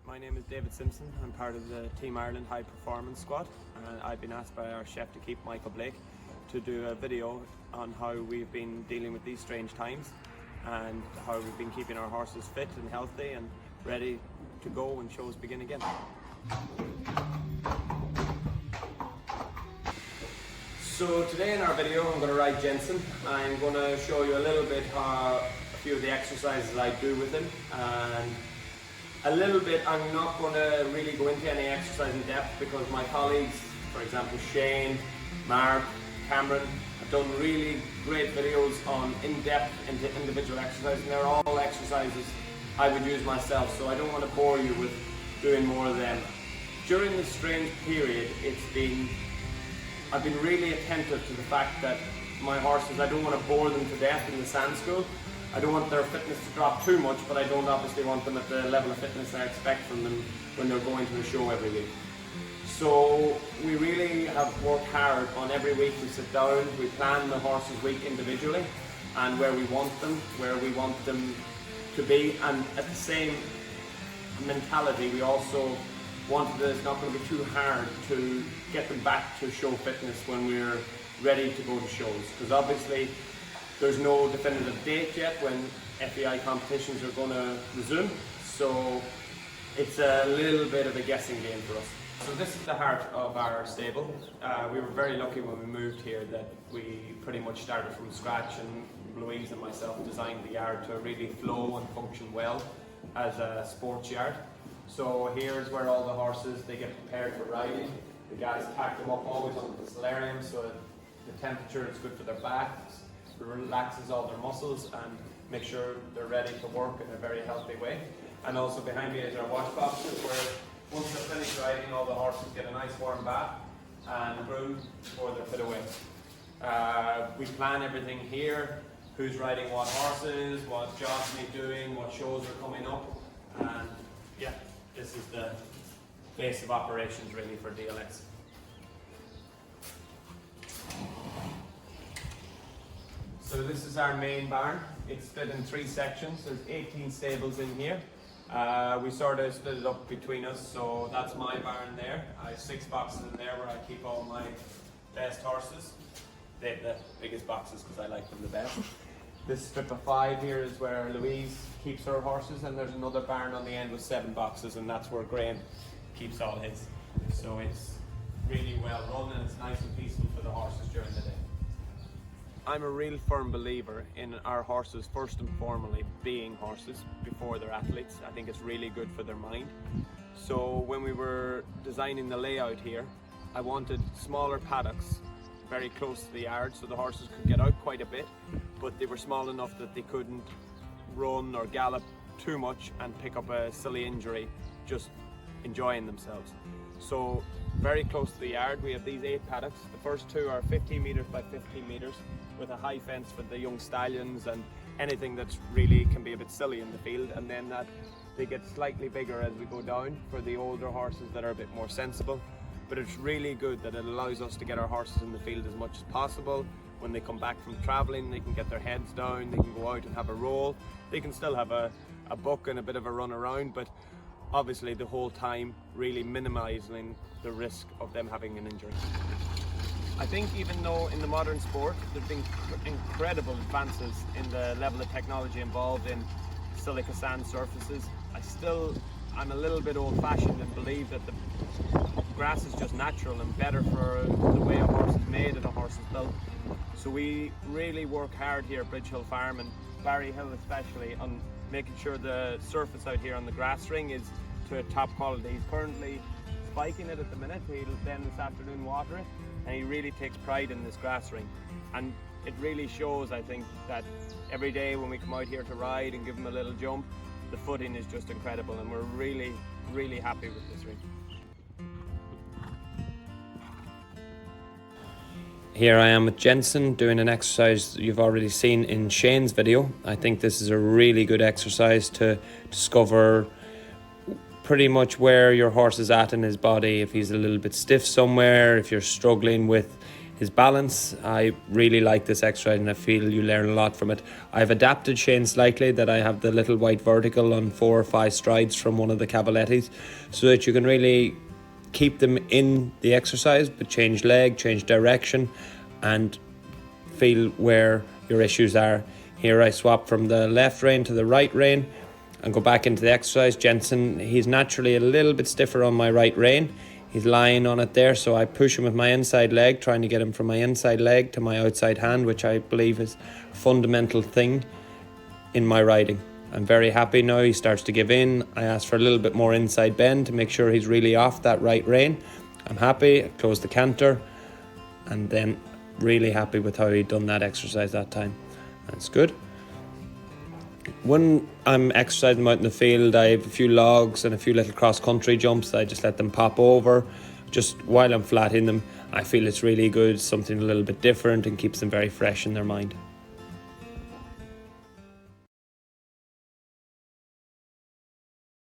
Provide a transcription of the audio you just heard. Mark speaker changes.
Speaker 1: My name is David Simpson. I'm part of the Team Ireland High Performance Squad, and I've been asked by our chef to keep, Michael Blake, to do a video on how we've been dealing with these strange times and how we've been keeping our horses fit and healthy and ready to go when shows begin again. So today in our video I'm going to ride Jensen. I'm going to show you a little bit how a few of the exercises I do with him, and a little bit, I'm not going to really go into any exercise in depth because my colleagues, for example Shane, Mark, Cameron, have done really great videos on in-depth into individual exercises, and they're all exercises I would use myself, so I don't want to bore you with doing more of them. During this strange period, I've been really attentive to the fact that my horses, I don't want to bore them to death in the sand school. I don't want their fitness to drop too much, but I don't obviously want them at the level of fitness I expect from them when they're going to a show every week. So we really have worked hard on every week. We sit down, we plan the horses' week individually and where we want them to be, and at the same mentality we also wanted that it's not going to be too hard to get them back to show fitness when we're ready to go to shows, because obviously there's no definitive date yet when FEI competitions are going to resume, so it's a little bit of a guessing game for us. So this is the heart of our stable. We were very lucky when we moved here that we pretty much started from scratch, and Louise and myself designed the yard to really flow and function well as a sports yard. So here's where all the horses, they get prepared for riding. The guys pack them up always onto the solarium so the temperature is good for their backs, it relaxes all their muscles and make sure they're ready to work in a very healthy way. And also behind me is our wash boxes, where once they're finished riding, all the horses get a nice warm bath and groom before they're put away. We plan everything here, who's riding what horses, what jobs need doing, what shows are coming up, and yeah, this is the base of operations really for DLX. So this is our main barn. It's split in 3 sections. There's 18 stables in here. We sort of split it up between us, so that's my barn there. I have 6 boxes in there where I keep all my best horses. They have the biggest boxes because I like them the best. This strip of 5 here is where Louise keeps her horses, and there's another barn on the end with 7 boxes, and that's where Graham keeps all his. So it's really well run and it's nice and peaceful for the horses during the day. I'm a real firm believer in our horses first and foremost being horses before they're athletes. I think it's really good for their mind. So when we were designing the layout here, I wanted smaller paddocks very close to the yard so the horses could get out quite a bit, but they were small enough that they couldn't run or gallop too much and pick up a silly injury just enjoying themselves. So very close to the yard we have these 8 paddocks. The first 2 are 15 metres by 15 metres with a high fence for the young stallions and anything that's really can be a bit silly in the field, and then that they get slightly bigger as we go down for the older horses that are a bit more sensible. But it's really good that it allows us to get our horses in the field as much as possible. When they come back from travelling, they can get their heads down, they can go out and have a roll. They can still have a buck and a bit of a run around, but obviously the whole time really minimising the risk of them having an injury. I think even though in the modern sport there's been incredible advances in the level of technology involved in silica sand surfaces, I'm a little bit old-fashioned and believe that the grass is just natural and better for the way a horse is made and a horse is built. So we really work hard here at Bridge Hill Farm, and Barry Hill especially, on making sure the surface out here on the grass ring is to a top quality. He's currently spiking it at the minute. He'll then this afternoon water it, and he really takes pride in this grass ring. And it really shows, I think, that every day when we come out here to ride and give him a little jump, the footing is just incredible, and we're really, really happy with this ring. Here I am with Jensen doing an exercise you've already seen in Shane's video. I think this is a really good exercise to discover pretty much where your horse is at in his body. If he's a little bit stiff somewhere, if you're struggling with his balance. I really like this exercise and I feel you learn a lot from it. I've adapted Shane slightly, that I have the little white vertical on 4 or 5 strides from one of the Cavalettis, so that you can really keep them in the exercise but change leg, change direction and feel where your issues are. Here I swap from the left rein to the right rein and go back into the exercise. Jensen, he's naturally a little bit stiffer on my right rein. He's lying on it there, so I push him with my inside leg, trying to get him from my inside leg to my outside hand, which I believe is a fundamental thing in my riding. I'm very happy now. He starts to give in. I ask for a little bit more inside bend to make sure he's really off that right rein. I'm happy. I close the canter, and then really happy with how he'd done that exercise that time. That's good. When I'm exercising them out in the field, I have a few logs and a few little cross-country jumps. I just let them pop over just while I'm flat in them. I feel it's really good, something a little bit different, and keeps them very fresh in their mind.